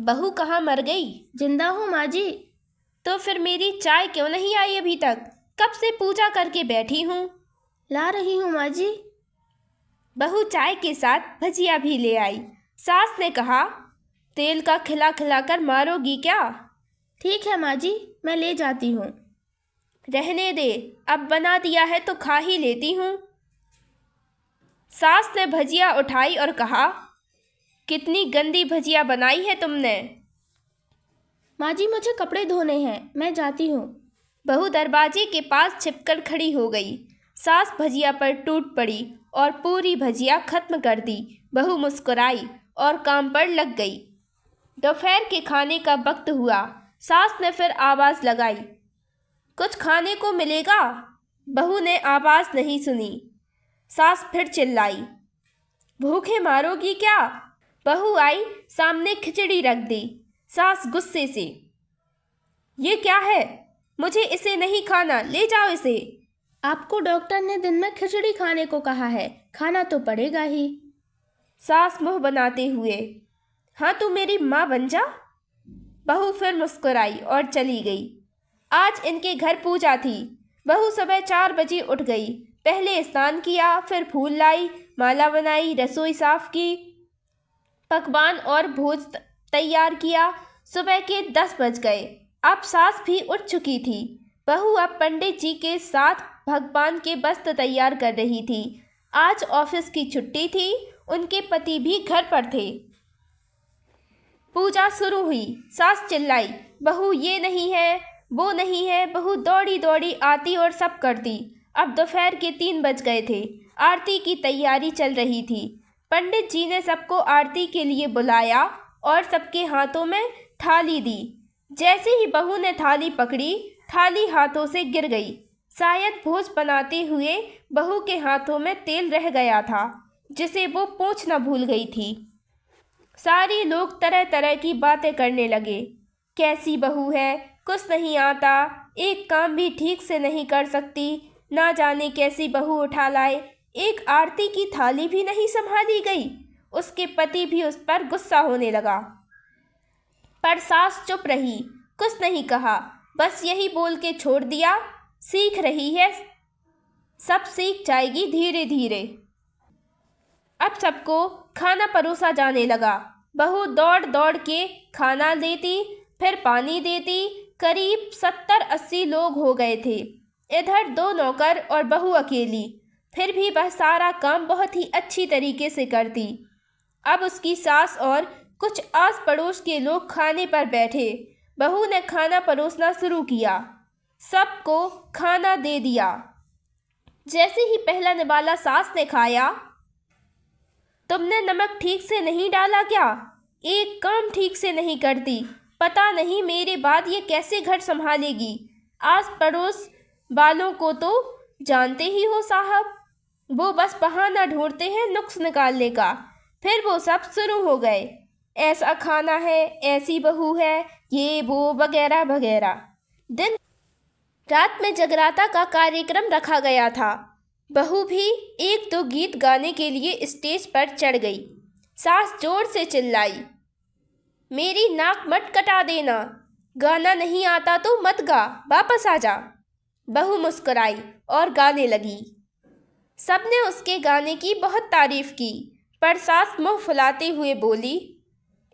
बहू कहाँ मर गई? जिंदा हूँ माँ जी। तो फिर मेरी चाय क्यों नहीं आई अभी तक? कब से पूजा करके बैठी हूँ। ला रही हूँ माँ जी। बहू चाय के साथ भजिया भी ले आई। सास ने कहा, तेल का खिला खिला कर मारोगी क्या? ठीक है माँ जी, मैं ले जाती हूँ। रहने दे, अब बना दिया है तो खा ही लेती हूँ। सास ने भजिया उठाई और कहा, कितनी गंदी भजिया बनाई है तुमने। माँ जी मुझे कपड़े धोने हैं, मैं जाती हूँ। बहू दरवाजे के पास छिपकर खड़ी हो गई। सास भजिया पर टूट पड़ी और पूरी भजिया खत्म कर दी। बहू मुस्कुराई और काम पर लग गई। दोपहर के खाने का वक्त हुआ। सास ने फिर आवाज़ लगाई, कुछ खाने को मिलेगा? बहू ने आवाज़ नहीं सुनी। सास फिर चिल्लाई, भूखे मारोगी क्या? बहू आई, सामने खिचड़ी रख दी। सास गुस्से से, ये क्या है? मुझे इसे नहीं खाना, ले जाओ इसे। आपको डॉक्टर ने दिन में खिचड़ी खाने को कहा है, खाना तो पड़ेगा ही। सास मुंह बनाते हुए, हाँ तू मेरी माँ बन जा। बहू फिर मुस्कुराई और चली गई। आज इनके घर पूजा थी। बहू सुबह 4 बजे उठ गई। पहले स्नान किया, फिर फूल लाई, माला बनाई, रसोई साफ की, पकवान और भोज तैयार किया। सुबह के 10 बज गए। अब सास भी उठ चुकी थी। बहू अब पंडित जी के साथ भगवान के वस्त्र तैयार कर रही थी। आज ऑफिस की छुट्टी थी। उनके पति भी घर पर थे। पूजा शुरू हुई। सास चिल्लाई, बहू ये नहीं है, वो नहीं है। बहू दौड़ी दौड़ी आती और सब करती। अब दोपहर के 3 बज गए थे। आरती की तैयारी चल रही थी। पंडित जी ने सबको आरती के लिए बुलाया और सबके हाथों में थाली दी। जैसे ही बहू ने थाली पकड़ी, थाली हाथों से गिर गई। शायद भोज बनाते हुए बहू के हाथों में तेल रह गया था, जिसे वो पोंछना भूल गई थी। सारे लोग तरह तरह की बातें करने लगे। कैसी बहू है, कुछ नहीं आता, एक काम भी ठीक से नहीं कर सकती, ना जाने कैसी बहू उठा लाए, एक आरती की थाली भी नहीं संभाली गई। उसके पति भी उस पर गुस्सा होने लगा। पर सास चुप रही, कुछ नहीं कहा, बस यही बोल के छोड़ दिया, सीख रही है, सब सीख जाएगी धीरे धीरे। अब सबको खाना परोसा जाने लगा। बहू दौड़ दौड़ के खाना देती, फिर पानी देती। करीब 70-80 लोग हो गए थे। इधर 2 नौकर और बहू अकेली। फिर भी वह सारा काम बहुत ही अच्छी तरीके से करती। अब उसकी सास और कुछ आस पड़ोस के लोग खाने पर बैठे। बहू ने खाना परोसना शुरू किया। सबको खाना दे दिया। जैसे ही पहला निवाला सास ने खाया, तुमने नमक ठीक से नहीं डाला क्या? एक काम ठीक से नहीं करती, पता नहीं मेरे बाद ये कैसे घर संभालेगी। आस पड़ोस वालों को तो जानते ही हो साहब, वो बस बहाना ढूंढते हैं नुक्स निकालने का। फिर वो सब शुरू हो गए, ऐसा खाना है, ऐसी बहू है, ये वो वगैरह वगैरह। दिन रात में जगराता का कार्यक्रम रखा गया था। बहू भी 1-2 गीत गाने के लिए स्टेज पर चढ़ गई। सास जोर से चिल्लाई, मेरी नाक मत कटा देना, गाना नहीं आता तो मत गा, वापस आ जा। बहू मुस्कुराई और गाने लगी। सबने उसके गाने की बहुत तारीफ की, पर सास मुंह फुलाते हुए बोली,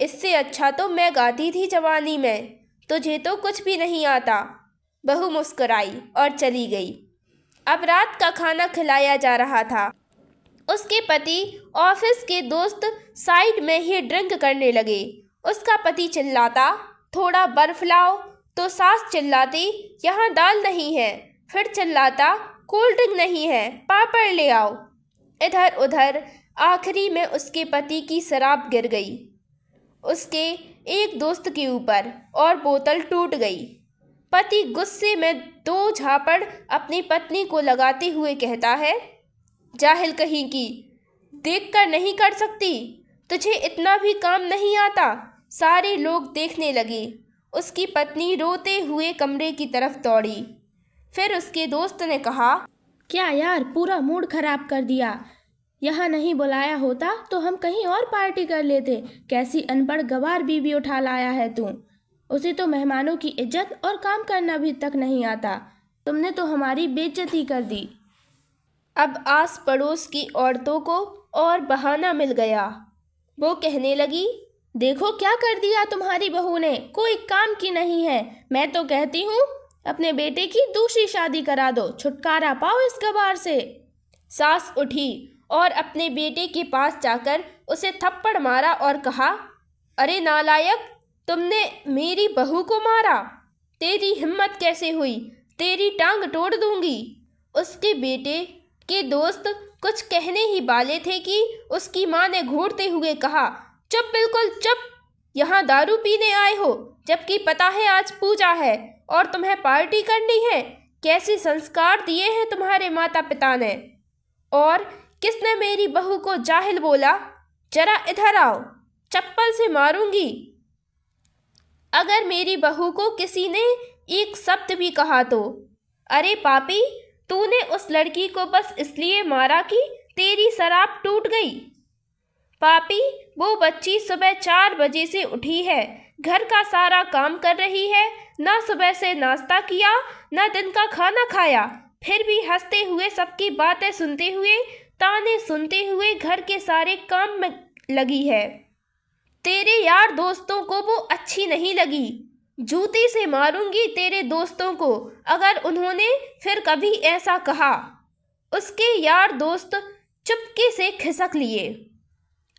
इससे अच्छा तो मैं गाती थी जवानी में, तुझे तो कुछ भी नहीं आता। बहू मुस्कुराई और चली गई। अब रात का खाना खिलाया जा रहा था। उसके पति ऑफिस के दोस्त साइड में ही ड्रिंक करने लगे। उसका पति चिल्लाता, थोड़ा बर्फ लाओ, तो सास चिल्लाती, यहाँ दाल नहीं है। फिर चिल्लाता, कोल्ड ड्रिंक नहीं है, पापड़ ले आओ। इधर उधर आखिरी में उसके पति की शराब गिर गई उसके एक दोस्त के ऊपर और बोतल टूट गई। पति गुस्से में 2 झापड़ अपनी पत्नी को लगाते हुए कहता है, जाहिल कहीं की, देखकर नहीं कर सकती, तुझे इतना भी काम नहीं आता। सारे लोग देखने लगे। उसकी पत्नी रोते हुए कमरे की तरफ दौड़ी। फिर उसके दोस्त ने कहा, क्या यार, पूरा मूड खराब कर दिया। यहाँ नहीं बुलाया होता तो हम कहीं और पार्टी कर लेते। कैसी अनपढ़ गवार बीवी उठा लाया है तू। उसे तो मेहमानों की इज्जत और काम करना भी तक नहीं आता। तुमने तो हमारी बेइज्जती कर दी। अब आस पड़ोस की औरतों को और बहाना मिल गया। वो कहने लगी, देखो क्या कर दिया तुम्हारी बहू ने, कोई काम की नहीं है। मैं तो कहती हूँ अपने बेटे की दूसरी शादी करा दो, छुटकारा पाओ इस गवार से। सास उठी और अपने बेटे के पास जाकर उसे थप्पड़ मारा और कहा, अरे नालायक, तुमने मेरी बहू को मारा। तेरी हिम्मत कैसे हुई, तेरी टांग तोड़ दूंगी। उसके बेटे के दोस्त कुछ कहने ही वाले थे कि उसकी माँ ने घूरते हुए कहा, चुप, बिल्कुल चुप, यहाँ दारू पीने आए हो, जबकि पता है आज पूजा है और तुम्हें पार्टी करनी है। कैसे संस्कार दिए हैं तुम्हारे माता पिता ने। और किसने मेरी बहू को जाहिल बोला? जरा इधर आओ, चप्पल से मारूंगी। अगर मेरी बहू को किसी ने एक शब्द भी कहा तो। अरे पापी, तूने उस लड़की को बस इसलिए मारा कि तेरी शराब टूट गई। पापी, वो बच्ची सुबह 4 बजे से उठी है, घर का सारा काम कर रही है, ना सुबह से नाश्ता किया, ना दिन का खाना खाया, फिर भी हंसते हुए, सबकी बातें सुनते हुए, ताने सुनते हुए घर के सारे काम में लगी है। तेरे यार दोस्तों को वो अच्छी नहीं लगी। जूती से मारूंगी तेरे दोस्तों को अगर उन्होंने फिर कभी ऐसा कहा। उसके यार दोस्त चुपके से खिसक लिए।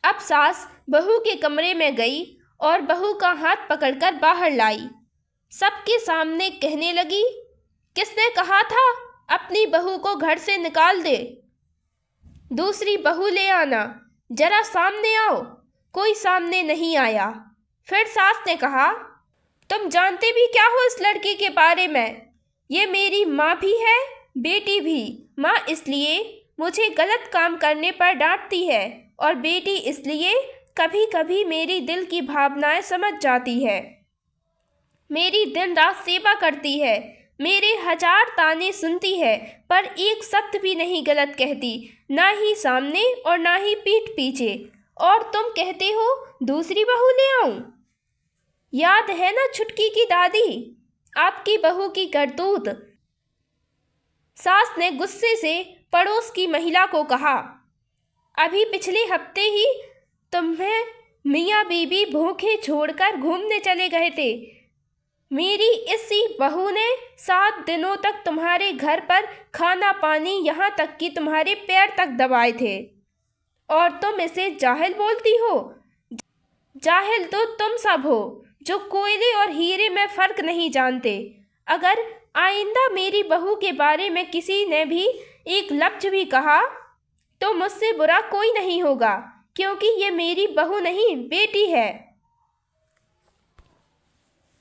अब सास बहू के कमरे में गई और बहू का हाथ पकड़कर बाहर लाई। सबके सामने कहने लगी, किसने कहा था अपनी बहू को घर से निकाल दे? दूसरी बहू ले आना, जरा सामने आओ। कोई सामने नहीं आया। फिर सास ने कहा, तुम जानते भी क्या हो इस लड़की के बारे में? ये मेरी माँ भी है, बेटी भी। माँ इसलिए मुझे गलत काम करने पर डांटती है और बेटी इसलिए कभी कभी मेरी दिल की भावनाएं समझ जाती है। मेरी दिन रात सेवा करती है, मेरे 1000 ताने सुनती है, पर एक शब्द भी नहीं गलत कहती, ना ही सामने और ना ही पीठ पीछे। और तुम कहते हो दूसरी बहू ले आऊं? याद है ना छुटकी की दादी, आपकी बहू की करतूत। सास ने गुस्से से पड़ोस की महिला को कहा, अभी पिछले हफ्ते ही तुम्हें मियाँ बीबी भूखे छोड़कर घूमने चले गए थे। मेरी इसी बहू ने 7 दिनों तक तुम्हारे घर पर खाना पानी, यहाँ तक कि तुम्हारे पैर तक दबाए थे, और तुम इसे जाहिल बोलती हो। जाहिल तो तुम सब हो जो कोयले और हीरे में फ़र्क नहीं जानते। अगर आइंदा मेरी बहू के बारे में किसी ने भी एक लफ्ज़ भी कहा तो मुझसे बुरा कोई नहीं होगा, क्योंकि ये मेरी बहू नहीं, बेटी है।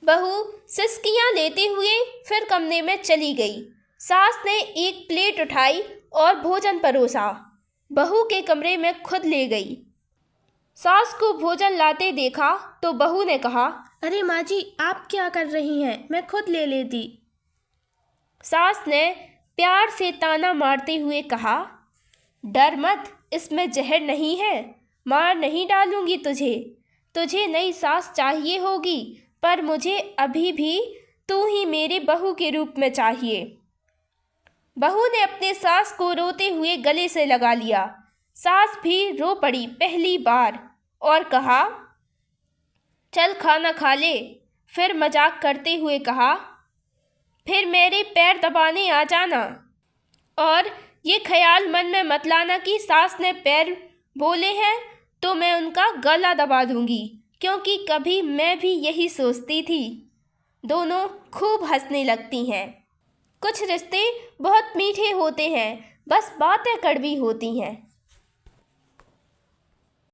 बहू सिसकियाँ लेते हुए फिर कमरे में चली गई। सास ने एक प्लेट उठाई और भोजन परोसा, बहू के कमरे में खुद ले गई। सास को भोजन लाते देखा तो बहू ने कहा, अरे माँ जी, आप क्या कर रही हैं? मैं खुद ले लेती। सास ने प्यार से ताना मारते हुए कहा, डर मत, इसमें जहर नहीं है, मार नहीं डालूंगी तुझे। तुझे नई सास चाहिए होगी, पर मुझे अभी भी तू ही मेरी बहू के रूप में चाहिए। बहू ने अपने सास को रोते हुए गले से लगा लिया। सास भी रो पड़ी पहली बार और कहा, चल खाना खा ले। फिर मजाक करते हुए कहा, फिर मेरे पैर दबाने आ जाना, और ये ख्याल मन में मत लाना कि सास ने पैर बोले हैं तो मैं उनका गला दबा दूंगी, क्योंकि कभी मैं भी यही सोचती थी। दोनों खूब हंसने लगती हैं। कुछ रिश्ते बहुत मीठे होते हैं, बस बातें कड़वी होती हैं।